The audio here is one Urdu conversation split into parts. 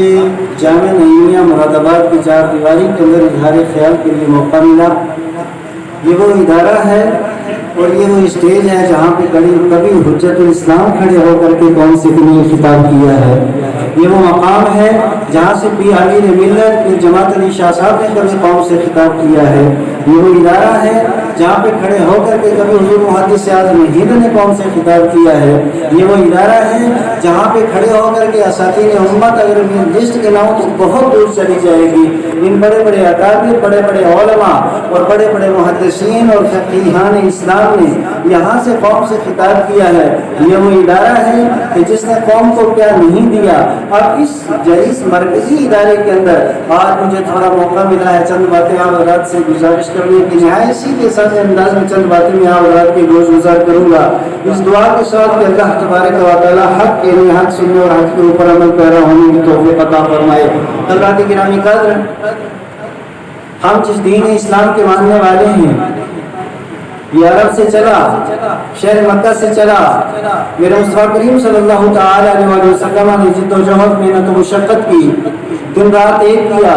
مجھے جامعہ نعیمیہ مراد آباد کی چار دیواری کے اندر اظہار خیال کے لیے موقع ملا۔ یہ وہ ادارہ ہے اور یہ وہ اسٹیج ہے جہاں پہ کبھی حجت الاسلام کھڑے ہو کر کے قوم سے لیے خطاب کیا ہے۔ یہ وہ مقام ہے جہاں سے پیر امیر ملت پیر جماعت علی شاہ صاحب نے کبھی قوم سے خطاب کیا ہے۔ یہ وہ ادارہ ہے جہاں پہ کھڑے ہو کر کے کبھی حضور محدث اعظم ہند نے قوم سے خطاب کیا ہے۔ یہ وہ ادارہ ہے جہاں پہ کھڑے ہو کر کے اساتذہ امت اگر لسٹ کے نام تو بہت دور چلی جائے گی۔ ان بڑے بڑے اکابر، بڑے بڑے علماء اور بڑے بڑے محدثین اور فقیہان اسلام نے یہاں سے قوم سے خطاب کیا ہے۔ یہ وہ ادارہ ہے کہ جس نے قوم کو کیا نہیں دیا۔ اب اس مرکزی ادارے کے اندر آج مجھے تھوڑا موقع ملا ہے چند باتیں آپ حضرات سے گزارش کرنے کی، نہایت سیدھے سادے انداز میں چند باتیں میں آپ حضرات کی گوش گزار کروں گا، اس دعا کے ساتھ کہ اللہ تبارک و تعالی حق کے لیے حق سننے اور حق کے اوپر عمل پیرا ہونے کی توفیق عطا فرمائے۔ حضرات گرامی قدر، ہم جس دین اسلام کے ماننے والے ہیں، یہ عرب سے چلا، شہر مکہ سے چلا۔ میرے مصطفیٰ کریم صلی اللہ تعالی علیہ وسلم نے جد و جہد محنت و مشقت کی، دن رات ایک کیا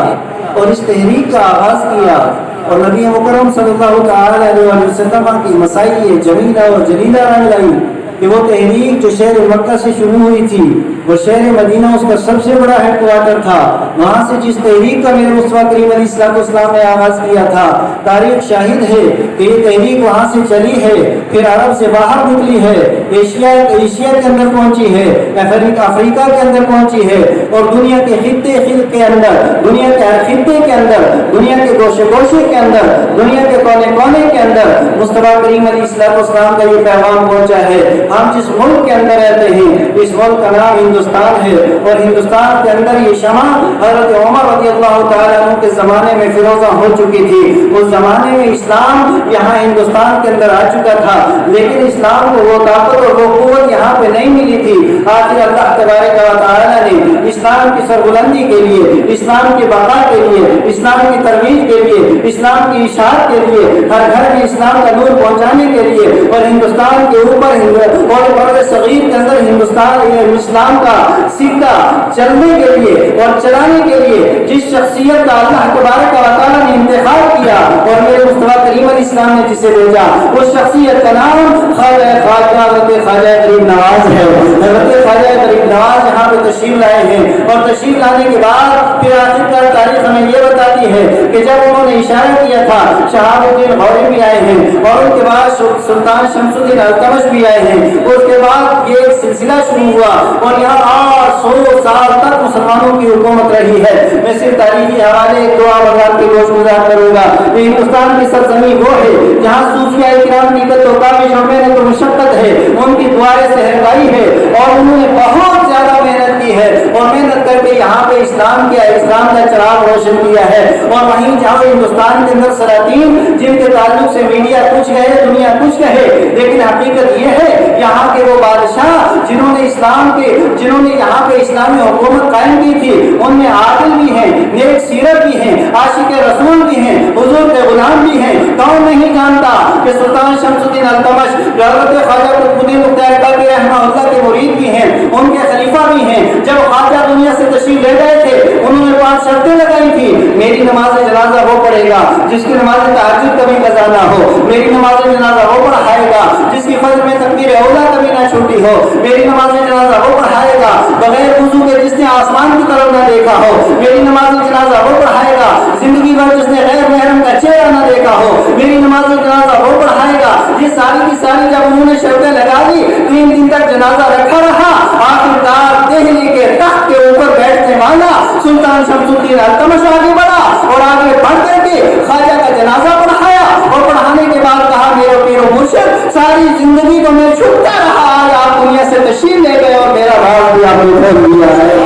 اور اس تحریک کا آغاز کیا، اور نبی مکرم صلی اللہ تعالی علیہ وسلم کی مسائی جمیلہ اور جلیلہ رنگ لائی کہ وہ تحریک جو شہر مکہ سے شروع ہوئی تھی، وہ شہر مدینہ اس کا سب سے بڑا ہیڈ کوارٹر تھا۔ وہاں سے جس تحریک کا میرے مصطفیٰ کریم علیہ السلام نے آغاز کیا تھا، تاریخ شاہد ہے کہ یہ تحریک وہاں سے چلی ہے، پھر عرب سے باہر نکلی ہے، ایشیا کے اندر پہنچی ہے، افریقہ کے اندر پہنچی ہے، اور دنیا کے خطے کے اندر، دنیا کے ہر خطے کے اندر، دنیا کے گوشے گوشے کے اندر، دنیا کے کونے کونے کے اندر مصطفیٰ کریم علیہ السلام کا یہ پیغام پہنچا ہے۔ ہم جس ملک کے اندر رہتے ہیں اس ملک کا نام ہندوستان ہے، اور ہندوستان کے اندر یہ شمع حضرت عمر رضی اللہ تعالیٰ عنہ کے زمانے میں فیروزہ ہو چکی تھی۔ اس زمانے میں اسلام یہاں ہندوستان کے اندر آ چکا تھا، لیکن اسلام کو وہ طاقت اور وہ قوت یہاں پہ نہیں ملی تھی۔ آخر اللہ تبارک و تعالیٰ نے اسلام کی سربلندی کے لیے، اسلام کی بقا کے لیے، اسلام کی ترویج کے لیے، اسلام کی اشاعت کے لیے، ہر گھر میں اسلام کا نور پہنچانے کے لیے، اور ہندوستان کے اوپر اور بر صغیر کے اندر ہندوستان اسلام کا سکہ چلنے کے لیے اور چلانے کے لیے جس شخصیت کا اللہ تبارک و تعالیٰ نے انتخاب کیا اور میرے مصطفیٰ کریم علیہ السلام نے جسے بھیجا، اس شخصیت کا نام خواجہ غریب نواز ہے۔ حضرت خواجہ غریب نواز یہاں پہ تشریف لائے ہیں، اور تشریف لانے کے بعد پھر آخر تاریخ ہمیں یہ بتاتی ہے کہ جب انہوں نے اشارہ کیا تھا، شہاب الدین غوری بھی آئے ہیں، اور ان کے بعد سلطان شمس الدین التمش بھی آئے ہیں۔ اس کے بعد یہ ایک سلسلہ شروع ہوا اور یہاں 800 سال تک مسلمانوں کی حکومت رہی ہے۔ میں صرف تاریخی حوالے ایک دو آباد کے گوش گزار کروں گا۔ یہ ہندوستان کی سرزمین وہ ہے جہاں صوفیاء کرام کی تو کافی محنت و مشقت ہے، ان کی دعائیں صحرگائی ہے، اور انہوں نے بہت زیادہ محنت کی ہے، اور محنت کر کے یہاں پہ اسلام کا چراغ روشن کیا ہے۔ اور وہیں جہاں ہندوستان کے اندر سلاطین جن کے تعلق سے میڈیا کچھ کہے، دنیا کچھ کہے، لیکن حقیقت یہ ہے یہاں کے وہ بادشاہ جنہوں نے یہاں پہ اسلامی حکومت قائم کی تھی، ان میں عادل بھی ہیں، نیک سیرت بھی ہیں، عاشق رسول بھی ہیں، حضور کے غلام بھی ہیں۔ کون نہیں جانتا کہ سلطان شمس الدین التمش حضرت خواجہ قطب الدین بختیار کاکڑی رحمہ اللہ کے مرید بھی ہیں، ان کے خلیفہ بھی ہیں۔ جب خواجہ دنیا سے تشریف لے گئے تھے، انہوں نے 5 شرطیں لگائی تھی۔ میری نماز جنازہ وہ پڑھے گا جس کی نماز تہجد کبھی قضا نہ ہو، میری نماز جنازہ وہ پڑھائے گا جس کی فجر میں تکبیر اولیٰ کبھی نہ چھوٹی ہو، میری نماز جنازہ وہ پڑھائے گا بغیر وضو کے جس نے آسمان کی طرف نہ دیکھا ہو، میری نماز جنازہ وہ پڑھائے گا زندگی بھر جس نے غیر محرم کا چہرہ نہ دیکھا ہو، میری نماز جنازہ وہ پڑھائے گا۔ یہ ساری کی ساری جب انہوں نے شرطیں لگا دی، 3 دن تک جنازہ رکھا رہا۔ آخرکار دہلی کے تخت کے اوپر بیٹھنے والا سلطان شمس الدین التمش آگے بڑھا اور آگے بڑھ کر کے خواجہ کا جنازہ پڑھایا، اور پڑھانے کے بعد کہا میرے پیر و مرشد ساری زندگی کو میں چھپتا رہا، آج آپ دنیا سے تشریف لے گئے اور میرا راز بھی آپ نے کھول دیا ہے۔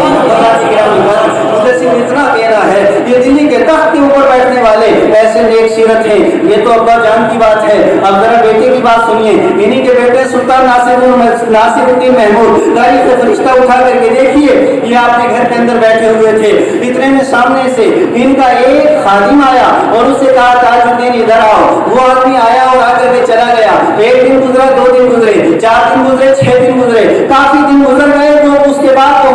اتنا کہنا ہے یہ دلی کے تخت کے اوپر بیٹھنے والے ایسے نیک سیرت ہیں۔ یہ تو ابا جان کی بات ہے، اب ذرا بیٹے کی بات سنیے۔ انہی کے بیٹے سلطان ناصر الدین محمود تاریخ فرشتہ اٹھا کر کے دیکھیے، یہ آپ کے گھر کے اندر بیٹھے ہوئے تھے، اتنے میں سامنے سے ان کا ایک خادم آیا اور اسے کہا تاج الدین ادھر آؤ۔ وہ آدمی آیا اور آ کر کے چلا گیا۔ 1 دن گزرا، 2 دن گزرے، 4 دن گزرے، 6 دن گزرے، کافی دن گزر گئے۔ جو اس کے بعد تو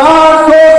800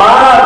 12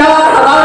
4,000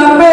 90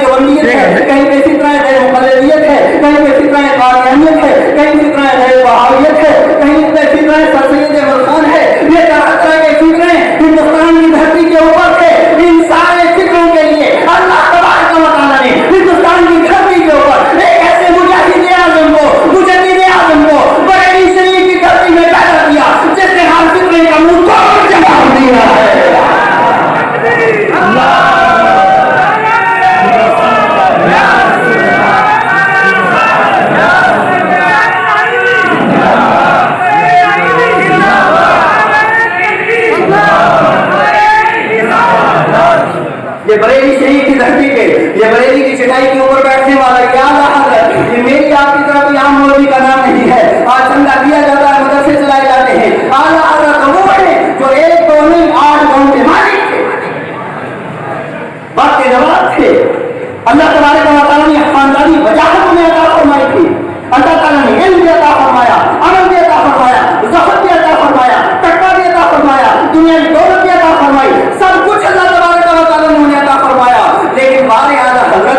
دیوبندیت ہے، کہیں پہ فطرہ غیر مقلدیت ہے، کہیں پہ فطرہ قادیانیت ہے، کہیں فطرہ غیر وہابیت ہے، کہیں پہ فطرہ سر سید احمد خان ہے۔ یہ طرح طرح کے فطرے ہندوستان کی دھرتی کے اوپر تھے۔ ان سارے فطروں کے لیے اللہ تبارک و تعالیٰ نے ہندوستان کی دھرتی کے اوپر ایک ایسے مجاہد اعظم کو، مجدد اعظم کو بریلی شریف کی دھرتی میں پیدا کیا جس نے ہر فطرے کا منہ توڑ جواب دیا ہے۔ یہ بریلی شریف کی دھرتی کے، یہ بریلی کی چٹائی کے اوپر بیٹھنے والا یاد حضرت، یہ میری آپ کی طرف یہاں مولوی کا نام نہیں ہے۔ آج چندہ دیا جاتا ہے، مدرسے چلائے جاتے ہیں۔ اعلیٰ حضرت وہ ہیں جو 1 2 نہیں 8 گاؤں کے مالک تھے، وقت کے جواب تھے۔ اللہ تبارک و تعالیٰ نے خاندانی وجاہت میں عطا فرمائی تھی۔ اللہ تعالیٰ نے علم بھی عطا فرمایا، عمل بھی عطا فرمایا، ذہن بھی عطا فرمایا، تقویٰ بھی عطا فرمایا، دنیا کی دولت بھی عطا فرمائی، سب کچھ اللہ تبارک و تعالیٰ نے انہیں عطا فرمایا۔ لیکن بارے اعلیٰ حضرت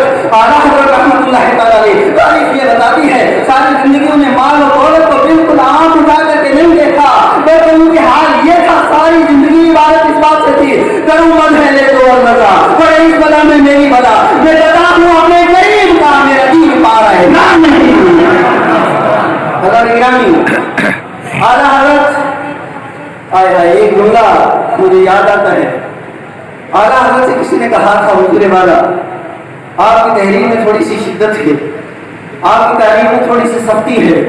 رحمۃ اللہ تعالیٰ علیہ تاریخ یہ بتاتی ہے ساری زندگی انہیں مال و دولت کو بالکل آنکھ اٹھا کر کے نہیں دیکھا، بلکہ ان کے حال یہ تھا ساری زندگی عبادت اس بات سے تھی، کروں مد ہے لے تو اور مزہ، پڑے اس بلا میں میری بلا، میں جتا ہوں اپنے غریب کا، میرا دین پا رہا ہے نام نہیں۔ حضرت گرامی اعلیٰ حضرت ایک جملہ مجھے یاد آتا ہے۔ اعلیٰ حضرت سے کسی نے کہا تھا حضور والا آپ کی تحریر میں تھوڑی سی شدت ہے، آپ کی تحریر میں تھوڑی سی سختی ہے،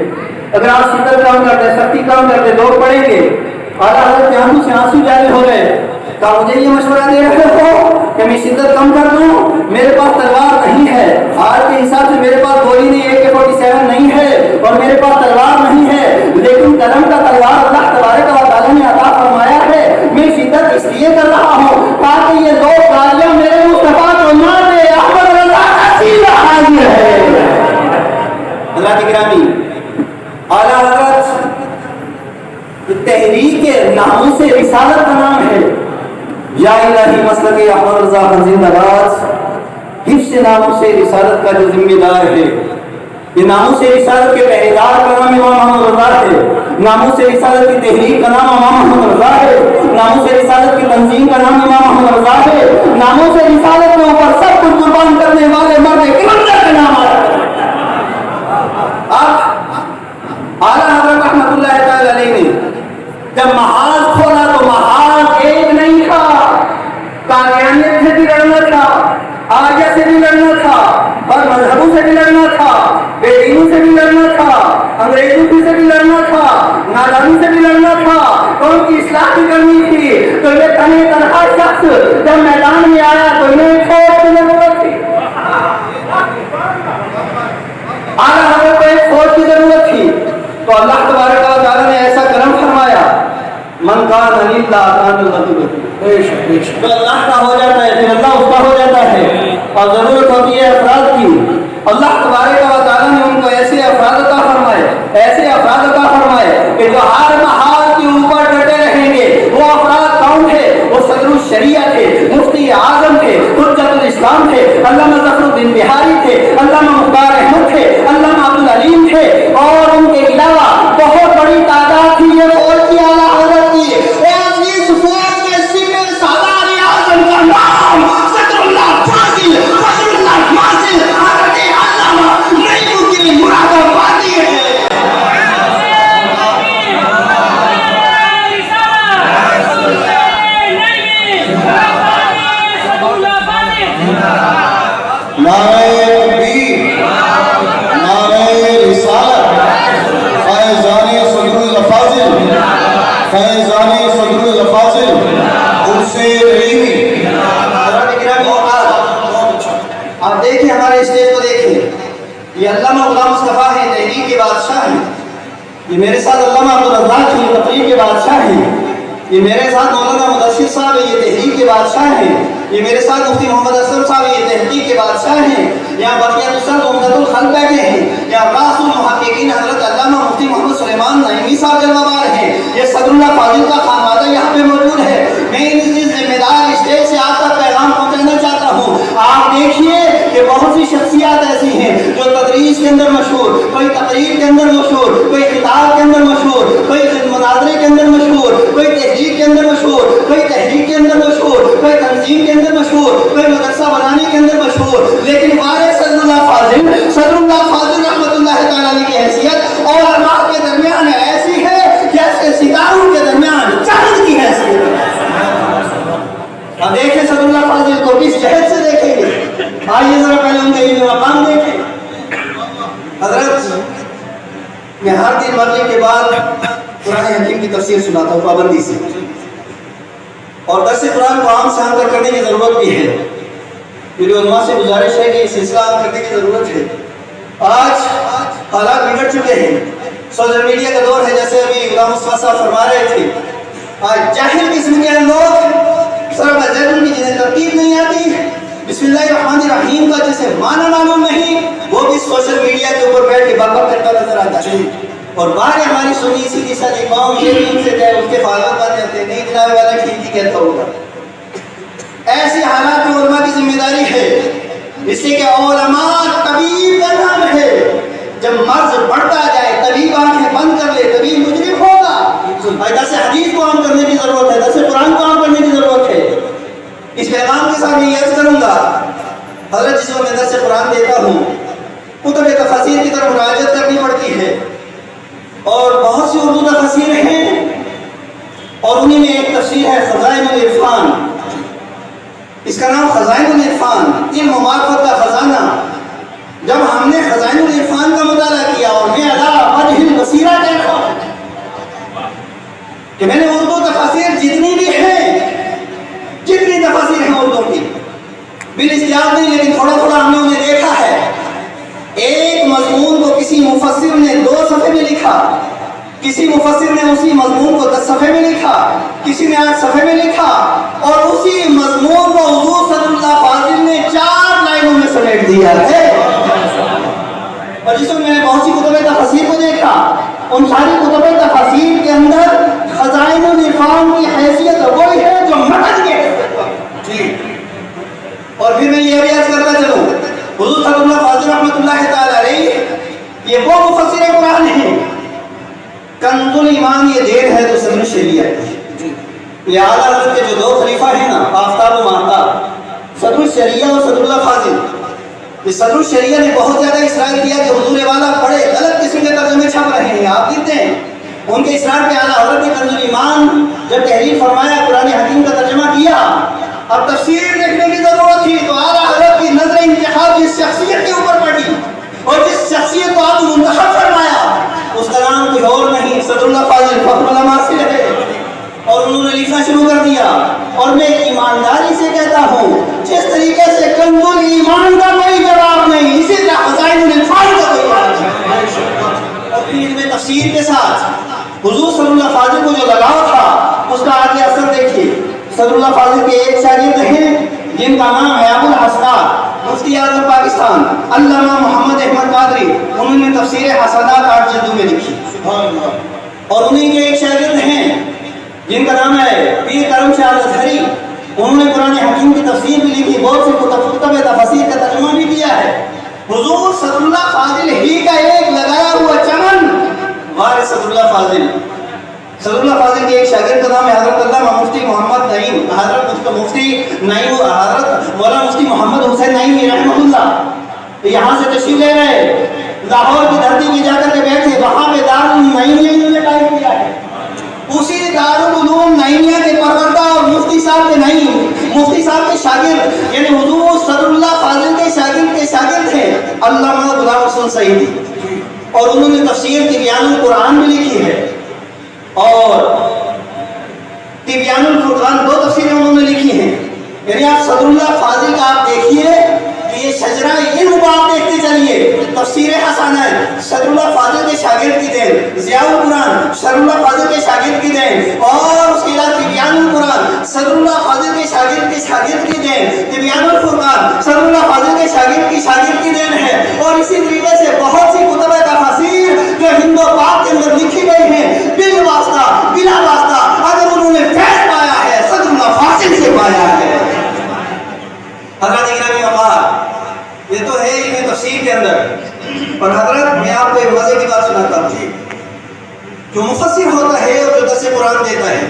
اگر آپ شدت کم کر دیں، سختی کم کر دیں، لوگ پڑھیں گے۔ اعلیٰ حضرت کے آنکھوں سے آنسو جاری ہو گئے۔ کہا مجھے یہ مشورہ دے رہے ہو کہ میں شدت کم کر دوں؟ میرے پاس تلوار نہیں ہے، آج کے حساب سے میرے پاس گولی نہیں، AK-47 نہیں ہے، اور میرے پاس تلوار نہیں ہے، لیکن قلم کا تلوار اللہ تبارک و تعالیٰ نے عطا فرمایا ہے۔ میں شدت اس لیے کر رہا ہوں تاکہ یہ لوگ گالیاں میرے مصطفیٰ کو نہ دے، احمد رضا کا سینہ حاضر ہے۔ اللہ کی گرامی اعلیٰ حضرت تحریک ناموس رسالت کا نام ہے۔ یا الہی مسلک احمد رضا زندہ باد، حفظ ناموس رسالت کا جو ذمہ دار ہے، یہ ناموس رسالت کے پہریدار کا نام امام محمد رضا ہے، ناموس رسالت کی تحریک کا نام امام محمد رضا ہے، ناموس رسالت کی تنظیم کا نام امام محمد رضا ہے، ناموس رسالت کے اوپر سب کچھ قربان کرنے والے مرد کلندر کا نام آتا ہے۔ اعلیٰ حضرت رحمۃ اللہ تعالی علیہ نے جب محاذ کھولا تو محاذ ایک نہیں تھا، قادیانیت سے بھی لڑنا تھا، آریہ سے بھی لڑنا تھا، اور مذہبوں سے بھی لڑنا تھا، بے دینوں سے بھی لڑنا تھا، انگریزوں سے بھی لڑنا تھا، نادانوں سے بھی لڑنا تھا، قوم کی اصلاح بھی کرنی تھی۔ تو یہ تنہا شخص جب میدان میں آیا تو انہیں فوج کی ضرورت تھی، اعلیٰ حضرت کو ایک فوج کی ضرورت تھی۔ تو اللہ تبارک و تعالیٰ نے ایسا کرم فرمایا، من کان للہ کان له، جو اللہ کا ہو جاتا ہے پھر اللہ اس کا ہو جاتا ہے، اور ضرورت ہوتی ہے افراد کی۔ اللہ تبارک و تعالیٰ نے ان کو ایسے افراد عطا فرمائے، ایسے افراد عطا فرمائے کہ جو ہر محال کے اوپر ڈٹے رہیں گے۔ وہ افراد کون تھے؟ وہ صدر الشریعہ تھے، مفتی اعظم تھے، حجت الاسلام تھے، علامہ ظفر الدین بہاری تھے، علامہ مختار احمد تھے، علامہ عبدالعلیم تھے، اور ان کے علاوہ بہت بڑی تعداد تھی یہ فوج کی اعلیٰ حضرت کی۔ اور اس فوج میں سپر سالار اعظم کا نام صدر اللہ فاضل، صدر اللہ فاضل حضرت علامہ نعیم الدین مراد آبادی ہے۔ نعرہ تکبیر، نعرہ رسالت، فیضان صدر الفاضل، فیضان صدر الفاضل، ان سے رحیمی۔ آپ دیکھیں ہمارے اسٹیج کو دیکھیں، یہ علامہ غلام مصطفیٰ ہیں، تحریک کے بادشاہ ہیں۔ یہ میرے ساتھ علامہ عبدالرزاق ہیں، تقریر کے بادشاہ ہیں۔ یہ میرے ساتھ مولانا مدثر صاحب ہیں، یہ تحریک کے بادشاہ ہیں۔ یہ میرے ساتھ مفتی محمد اسلم صاحب ہیں، یہ تحقیق کے بادشاہ ہیں۔ یہاں بقیہ دوسرا عمدۃ الخلق بیٹھے ہیں، یہاں راس المحققین حضرت علامہ مفتی محمد سلیمان نعیمی صاحب جلوہ بار ہیں۔ یہ صدر اللہ فاضل کا خانوادہ یہاں پہ موجود ہے۔ میں اس ذمہ دار اسٹیج سے آپ تک پیغام پہنچانا چاہتا ہوں دیکھیے کہ بہت سی شخصیات ایسی ہیں جو تدریس کے اندر مشہور، کوئی تقریر کے اندر مشہور، کوئی خطاب کے اندر مشہور، کوئی مناظرے کے اندر مشہور، کوئی تحریک کے اندر مشہور، کوئی تحریک کے اندر مشہور، کوئی تنظیم کے اندر مشہور، کوئی مدرسہ بنانے کے اندر مشہور، لیکن وارث صدر اللہ فاضل رحمۃ اللہ تعالیٰ علیہ کی حیثیت اور علماء کے درمیان ایسی ہے جیسے ستاروں کے درمیان چاند کی حیثیت ہے۔ اب دیکھیں صدر اللہ فاضل کو کس جہت سے دیکھیں گے، آئیے ذرا پہلے ان کے علم مقام دیکھیں۔ حضرت میں ہر دن مغرب کے بعد قرآن حکیم کی تفسیر سناتا ہوں پابندی سے، اور درس قرآن کو عام سے عام تک کرنے کی ضرورت بھی ہے۔ میری علماء سے گزارش ہے کہ یہ سلسلہ عام کرنے کی ضرورت ہے۔ آج حالات بگڑ چکے ہیں، سوشل میڈیا کا دور ہے، جیسے ابھی غلام مصطفیٰ صاحب فرما رہے تھے۔ آج جاہل قسم کے لوگ سورہ زیتون کی جنہیں ترتیب نہیں آتی، بسم اللہ الرحمن الرحیم کا جسے معنی معلوم نہیں، وہ بھی سوشل میڈیا کے اوپر بیٹھ کے بک کرتا نظر آتا ہے۔ اور باہر ہماری سنی سیدھی سادی قوم یہ بھی ان سے کہے اس کے فالوت بن جاتے ہیں، نہیں جناب والا ٹھیک ہی کہتا ہوگا۔ ایسی حالات میں علماء کی ذمہ داری ہے، اس سے کہ علماء طبیب کا نام ہے، جب مرض بڑھتا جائے طبیب آنکھیں بند کر لے، طبیب مجرم ہوگا۔ درس حدیث کو عام کرنے کی ضرورت ہے، درس قرآن کو عام کرنے کی ضرورت ہے۔ اس پیغام کے ساتھ میں عرض کروں گا، حضرت جس وقت میں درس قرآن دیتا ہوں کتب تفاسیر کی طرف مراجعت کرنی پڑتی ہے، اور بہت سی اردو تفاسیر ہیں، اور انہی میں ایک تفسیر ہے خزائن العرفان، اس کا نام خزائن العرفان، علم و معرفت کا خزانہ۔ جب ہم نے خزائن العرفان کا مطالعہ کیا اور میں ادا وجہ البصیرہ کہہ رہا ہوں کہ میں نے اردو تفاسیر جتنی بھی ہیں، جتنی تفاسیر ہیں اردو کی بالاستیاب نہیں، لیکن تھوڑا تھوڑا ہم نے انہیں دیکھا ہے۔ ایک مضمون کو کسی مفسر نے 2 صفحے میں لکھا، کسی مفسر نے اسی مضمون کو 10 صفحے میں لکھا، کسی نے 8 صفحے میں لکھا، اور اسی مضمون کو حضور صلی اللہ فاضل نے 4 لائنوں میں سمیٹ دیا ہے۔ اور جس میں میں نے بہت سی کتب تفاسیر کو دیکھا، ان ساری کتب تفاسیر کے اندر خزائن العرفان کی حیثیت وہی ہے جو متن کی حیثیت جی۔ اور پھر میں یہ بھی عرض کرتا چلوں، حضور صلی اللہ فاضل رحمۃ اللہ تعالی علیہ یہ وہ مفسر قرآن ہیں، کنز الایمان یہ دیر ہے تو صدر شریعت، یہ اعلیٰ حضرت کے جو 2 خلیفہ ہیں نا، آفتاب و ماہتاب، صدر الشریعہ اور صدر اللہ فاضل، اس صدر الشریعہ نے بہت زیادہ اصرار کیا کہ حضور والا بڑے غلط قسم کے ترجمے چھپ رہے ہیں، آپ دیکھتے ہیں ان کے اصرار پہ اعلیٰ حضرت نے کنز الایمان جب تحریر فرمایا، قرآن حکیم کا ترجمہ کیا، اب تفسیر دیکھنے کی ضرورت تھی تو اعلیٰ حضرت کی نظر انتخاب جس شخصیت کے اوپر پڑی اور جس شخصیت کو آپ منتخب فرمایا اس کا نام کوئی اور نہیں، صدر اللہ فاضل فخر العلماء سے ہے، اور انہوں نے لکھنا شروع کر دیا۔ اور میں ایمانداری سے کہتا ہوں، جس طریقے سے کنز الایمان کا کوئی جواب نہیں، اسی طرح خزائن العرفان کا کوئی جواب نہیں۔ اور پھر علم تفسیر کے ساتھ حضور صلی اللہ فاضل کو جو لگاؤ تھا اس کا آگے اثر دیکھیے۔ صدر اللہ فاضل کے ایک شاگرد ہیں جن کا نام ہے ابو الحسنات، مفتی اعظم پاکستان علامہ محمد احمد قادری، انہوں نے تفسیر حسنات 8 جلدوں میں لکھی، اور انہیں کے ایک شاگرد ہیں جن کا نام ہے پیر کرم شاہ الازہری، انہوں نے قرآن حکیم کی تفسیر بھی لکھی، بہت سے کتب تفاسیر کا ترجمہ بھی کیا ہے۔ حضور صلی اللہ فاضل ہی کا ایک لگایا ہوا چمن وارث صدر اللہ فاضل، صدر اللہ فاضل کے ایک شاگرد کا نام ہے حضرت علامہ مفتی محمد نعیم، حضرت مفتی نعیم، حضرت مولانا مفتی محمد حسین نعیمی رحمہ اللہ، یہاں سے تشریف لے رہے، لاہور کی دھرتی میں جا کر کے بیٹھے، وہاں پہ دارالنعیمیہ انہوں نے قائم کیا ہے، اسی دارالعلوم نعیمیہ کے پروردہ اور مفتی صاحب کے نعیم، مفتی صاحب کے شاگرد، یعنی حضور صدر اللہ فاضل کے شاگرد تھے علامہ غلام حسن سعیدی، اور انہوں نے تفسیر تبیان القرآن بھی لکھی ہے، اور تبیان الفرقان 2 تفسیریں انہوں نے لکھی ہیں۔ یعنی آپ صدر اللہ فاضل کا آپ دیکھیے کہ یہ شجرہ علم کو آپ دیکھتے چلیے، تفسیر حسنات صدر اللہ فاضل کے شاگرد کی دین، ضیاء القرآن صدر اللہ فاضل کے شاگرد کی دین، اور اس کے علاوہ تبیان القرآن صدر اللہ فاضل کے شاگرد کی دین، تبیان الفرقان صدر اللہ فاضل کے شاگرد کی دین ہے، اور اسی طریقے سے بہت سی کتب تفاسیر جو ہند و پاک کے اندر لکھی گئی ہیں، بلا واسطہ اگر انہوں نے فیض پایا ہے صدر اللہ فاضل سے پایا ہے۔ حضرت گرامی وقار تفسیر کے اندر. اور حضرت میں آپ کو ایک مزے کی بات سناتا ہوں. جو مفسر ہوتا ہے اور جو درس قرآن دیتا ہے